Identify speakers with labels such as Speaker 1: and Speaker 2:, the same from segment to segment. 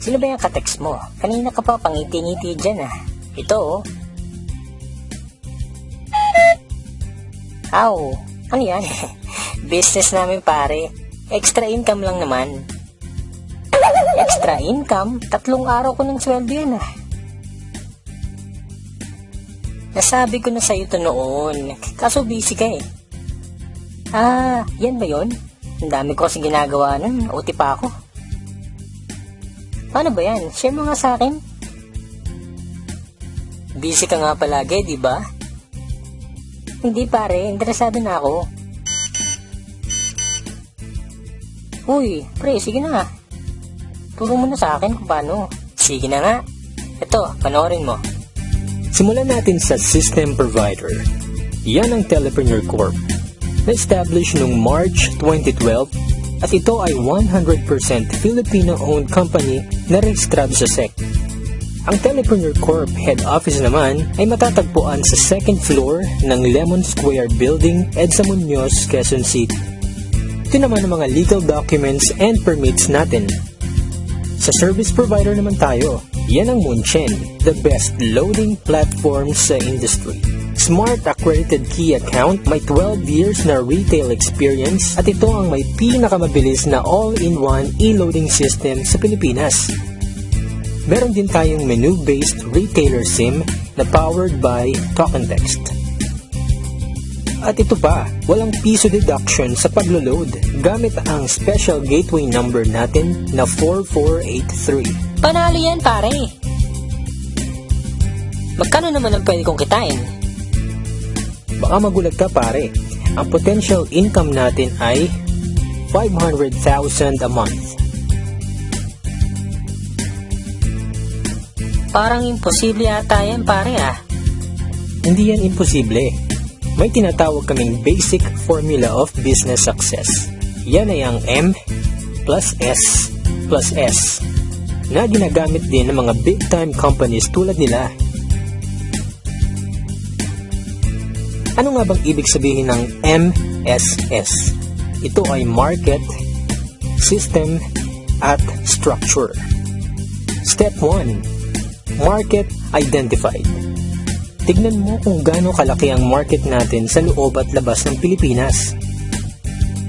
Speaker 1: Sino ba yung ka-text mo? Kanina ka pa pangiti-ngiti dyan ah. Ito oh. Aw, ano yan? Business namin pare. Extra income lang naman. Extra income? 3 araw ko ng sweldo yan ah. Nasabi ko na sa'yo to noon. Kaso busy ka eh. Ah, yan ba yun? Ang dami ko kasing ginagawa nun. OT pa ako. Paano ba yan? Share mo nga sa akin. Busy ka nga palagi, di ba? Hindi pare, interesado na ako. Uy, pre, sige na nga. Turo mo na sa akin kung paano. Sige na nga. Ito, panoorin mo.
Speaker 2: Simulan natin sa system provider. Yan ang Telepreneur Corp. Na-establish noong March 2012 at ito ay 100% Filipino-owned company na rehistrado sa SEC. Ang Telepreneur Corp head office naman ay matatagpuan sa second floor ng Lemon Square Building, EDSA Muñoz, Quezon City. Ito naman ang mga legal documents and permits natin. Sa service provider naman tayo, yan ang Munchen, the best loading platform sa industry. Smart accredited key account, may 12 years na retail experience at ito ang may pinakamabilis na all-in-one e-loading system sa Pilipinas. Meron din tayong menu-based retailer SIM na powered by Talk and Text. At ito pa, walang piso deduction sa paglo-load gamit ang special gateway number natin na 4483.
Speaker 1: Panalo yan pare. Magkano naman ang pwede kong kitain?
Speaker 2: Baka magulat ka pare, ang potential income natin ay 500,000 a month.
Speaker 1: Parang imposible ata yan pare ah.
Speaker 2: Hindi yan imposible. May tinatawag kaming basic formula of business success. Yan ay ang M plus S plus S na ginagamit din ng mga big time companies tulad nila. Ano nga bang ibig sabihin ng MSS? Ito ay market, system, at structure. Step 1. Market identified. Tignan mo kung gaano kalaki ang market natin sa loob at labas ng Pilipinas.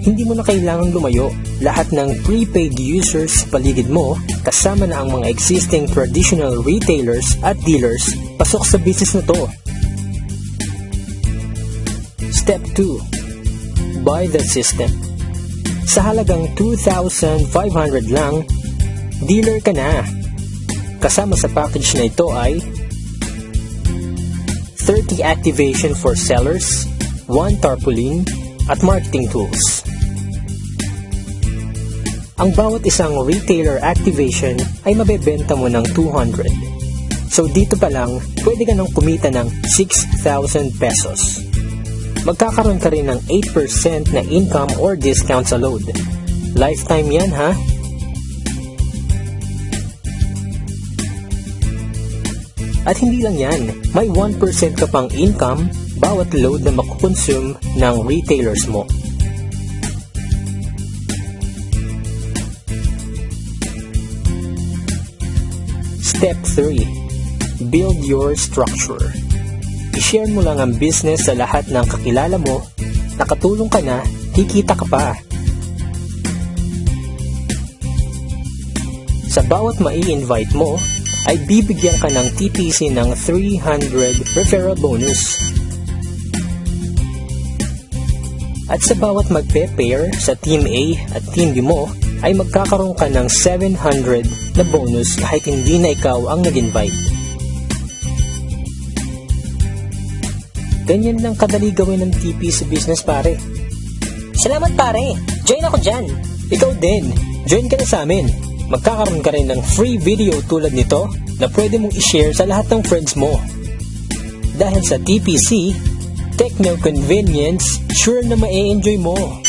Speaker 2: Hindi mo na kailangang lumayo. Lahat ng prepaid users sa paligid mo, kasama na ang mga existing traditional retailers at dealers, pasok sa business na to. Step 2. Buy the system. Sa halagang 2,500 lang, dealer ka na. Kasama sa package na ito ay 30 activation for sellers, 1 tarpaulin, at marketing tools. Ang bawat isang retailer activation ay mabebenta mo ng 200. So dito pa lang, pwede ka nang kumita ng 6,000 pesos. Magkakaroon ka rin ng 8% na income or discount sa load. Lifetime yan ha? At hindi lang yan, may 1% ka pang income bawat load na makukonsume ng retailers mo. Step 3. Build your structure. I-share mo lang ang business sa lahat ng kakilala mo, nakatulong ka na, kikita ka pa. Sa bawat mai-invite mo, ay bibigyan ka ng TPC ng 300 referral bonus. At sa bawat magpe-pair sa Team A at Team B mo, ay magkakaroon ka ng 700 na bonus kahit hindi na ikaw ang nag-invite. Ganyan lang kadali gawin ng TP sa business pare.
Speaker 1: Salamat pare. Join ako dyan.
Speaker 2: Ikaw din, join ka na sa amin. Magkakaroon ka rin ng free video tulad nito na pwede mong i-share sa lahat ng friends mo. Dahil sa TPC, techno convenience, sure na ma-enjoy mo.